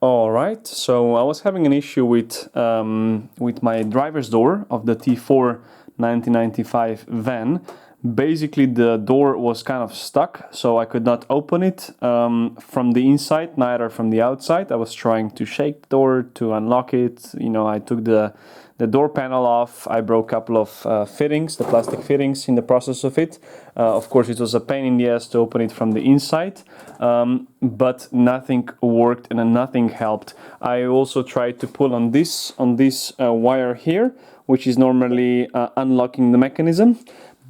Alright, so I was having an issue with my driver's door of the T4 1995 van. Basically the door was kind of stuck, so I could not open it from the inside, neither from the outside. I was trying to shake the door to unlock it. You know, I took the door panel off. I broke a couple of fittings, the plastic fittings, in the process of it. Of course, it was a pain in the ass to open it from the inside, but nothing worked and nothing helped. I also tried to pull on this wire here, which is normally unlocking the mechanism,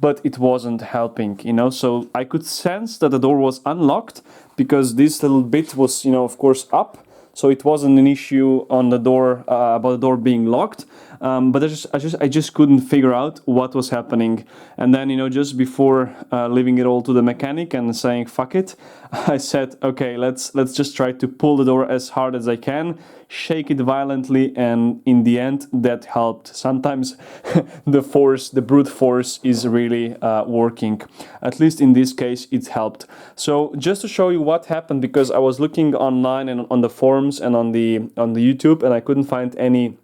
but it wasn't helping, you know. So I could sense that the door was unlocked because this little bit was, you know, of course, up. So it wasn't an issue on the door about the door being locked, but I just couldn't figure out what was happening. And then, you know, just before leaving it all to the mechanic and saying fuck it, I said, okay, let's just try to pull the door as hard as I can, shake it violently, and in the end that helped. Sometimes the brute force is really working. At least in this case it helped. So just to show you what happened, because I was looking online and on the forums and on the YouTube, and I couldn't find any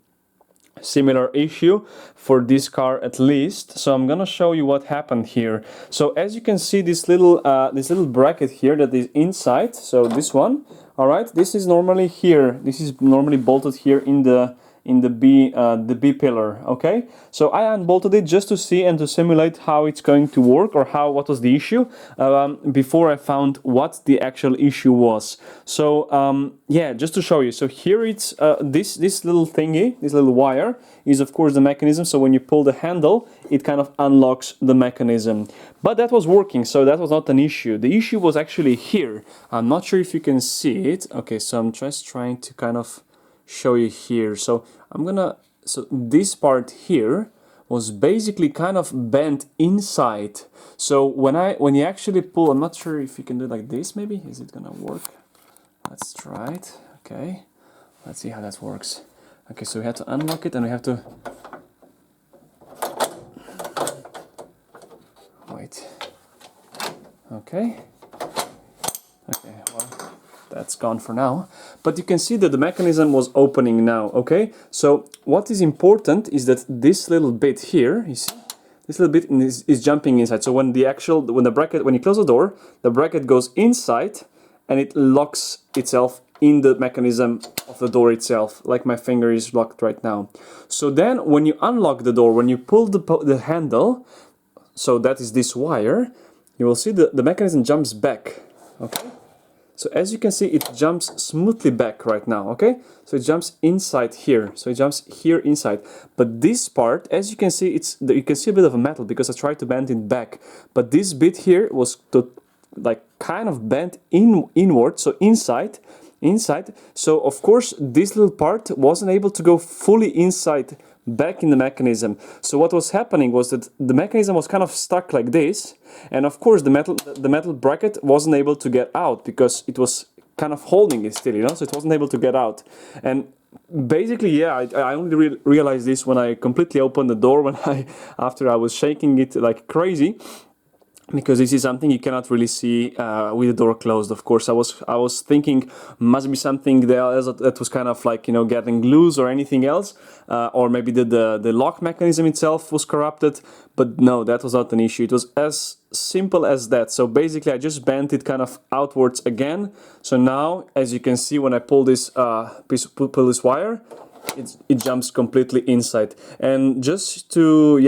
similar issue for this car at least. So I'm gonna show you what happened here. So as you can see, this little bracket here that is inside, so this one, all right, this is normally here, this is normally bolted here in the B pillar. Okay, so I unbolted it just to see and to simulate how it's going to work, or what was the issue, before I found what the actual issue was. So yeah, just to show you. So here it's this little thingy, this little wire is of course the mechanism. So when you pull the handle, it kind of unlocks the mechanism. But that was working, so that was not an issue. The issue was actually here. I'm not sure if you can see it. Okay, so I'm just trying to kind of show you here. So so this part here was basically kind of bent inside. So when you actually pull, I'm not sure if you can do it like this. Maybe is it gonna work? Let's try it. Okay, let's see how that works. Okay, so we have to unlock it and we have to wait. Okay, well, that's gone for now, but you can see that the mechanism was opening now. Okay, so what is important is that this little bit here, you see, this little bit is jumping inside. So when when you close the door, the bracket goes inside and it locks itself in the mechanism of the door itself, like my finger is locked right now. So then when you unlock the door, when you pull the handle, so that is this wire, you will see the mechanism jumps back. Okay, so as you can see, it jumps smoothly back right now. Okay, so it jumps inside here, so it jumps here inside. But this part, as you can see, you can see a bit of a metal because I tried to bend it back, but this bit here was like kind of bent inward, so inside. So of course this little part wasn't able to go fully inside back in the mechanism. So what was happening was that the mechanism was kind of stuck like this, and of course the metal bracket wasn't able to get out because it was kind of holding it still, you know, so it wasn't able to get out. And basically, yeah, I only realized this when I completely opened the door, after I was shaking it like crazy, because this is something you cannot really see with the door closed. Of course, I was thinking must be something that was kind of like, you know, getting loose or anything else, or maybe the lock mechanism itself was corrupted. But no, that was not an issue. It was as simple as that. So basically, I just bent it kind of outwards again. So now, as you can see, when I pull this pull this wire, it jumps completely inside. And just to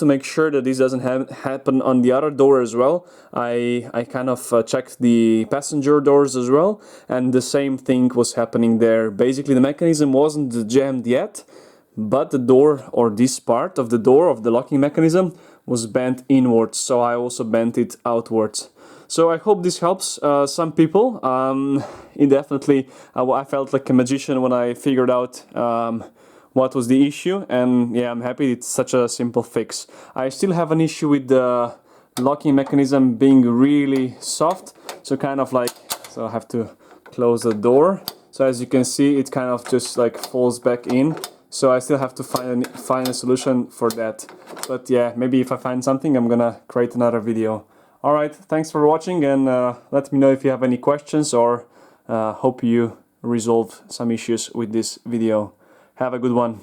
make sure that this doesn't happen on the other door as well, I kind of checked the passenger doors as well, and the same thing was happening there. Basically the mechanism wasn't jammed yet, but the door, or this part of the door of the locking mechanism, was bent inwards, so I also bent it outwards. So I hope this helps some people. It definitely, I felt like a magician when I figured out what was the issue, and yeah, I'm happy it's such a simple fix. I still have an issue with the locking mechanism being really soft, so kind of like, so I have to close the door. So as you can see, it kind of just like falls back in. So I still have to find a solution for that. But yeah, maybe if I find something, I'm gonna create another video. Alright, thanks for watching, and let me know if you have any questions, or hope you resolve some issues with this video. Have a good one.